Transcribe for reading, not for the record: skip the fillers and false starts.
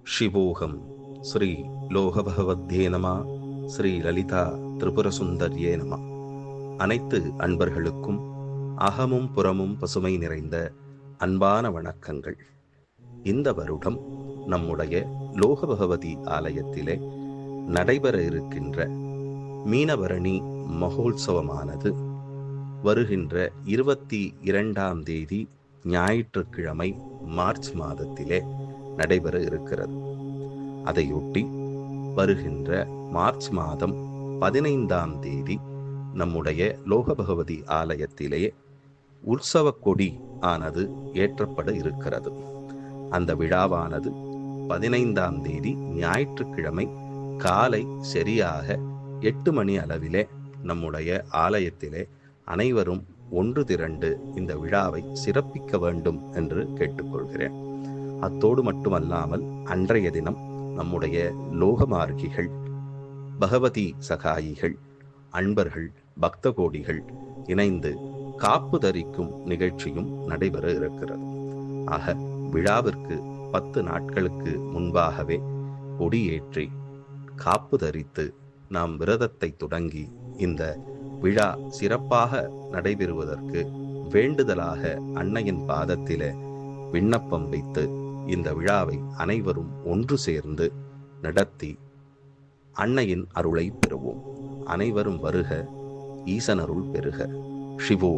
शिवोऽहं श्री லோகபகவத்யே நம. ஸ்ரீ லலிதா திரிபுரசுந்தர்யே நம. அனைத்து அன்பர்களுக்கும் அகமும் புறமும் பசுமை நிறைந்த அன்பான வணக்கங்கள். இந்த வருடம் நம்முடைய லோகபகவதி ஆலயத்திலே நடைபெற இருக்கின்ற மீனபரணி மகோத்சவமானது வருகின்ற 22ஆம் தேதி ஞாயிற்றுக்கிழமை மார்ச் மாதத்திலே நடைபெற இருக்கிறது. அதையொட்டி வருகின்ற மார்ச் மாதம் 15ஆம் தேதி நம்முடைய லோகபகவதி ஆலயத்திலே உற்சவ கொடி ஆனது ஏற்றப்பட இருக்கிறது. அந்த விழாவானது 15ஆம் தேதி ஞாயிற்றுக்கிழமை காலை சரியாக 8 மணி அளவிலே நம்முடைய ஆலயத்திலே அனைவரும் ஒன்று திரண்டு இந்த விழாவை சிறப்பிக்க வேண்டும் என்று கேட்டுக்கொள்கிறேன். அத்தோடு மட்டுமல்லாமல் அன்றைய தினம் நம்முடைய லோகமார்கிகள், பகவதி சகாயிகள், அன்பர்கள், பக்த கோடிகள் இணைந்து காப்பு தரிக்கும் நிகழ்ச்சியும் நடைபெற இருக்கிறது. ஆக விழாவிற்கு 10 நாட்களுக்கு முன்பாகவே கொடியேற்றி காப்பு தரித்து நாம் விரதத்தை தொடங்கி இந்த விழா சிறப்பாக நடைபெறுவதற்கு வேண்டுதலாக அன்னையின் பாதத்திலே விண்ணப்பம் வைத்து இந்த விழாவை அனைவரும் ஒன்று சேர்ந்து நடத்தி அன்னையின் அருளை பெறுவோம். அனைவரும் வருக, ஈசனருள் பெறுக. சிவோ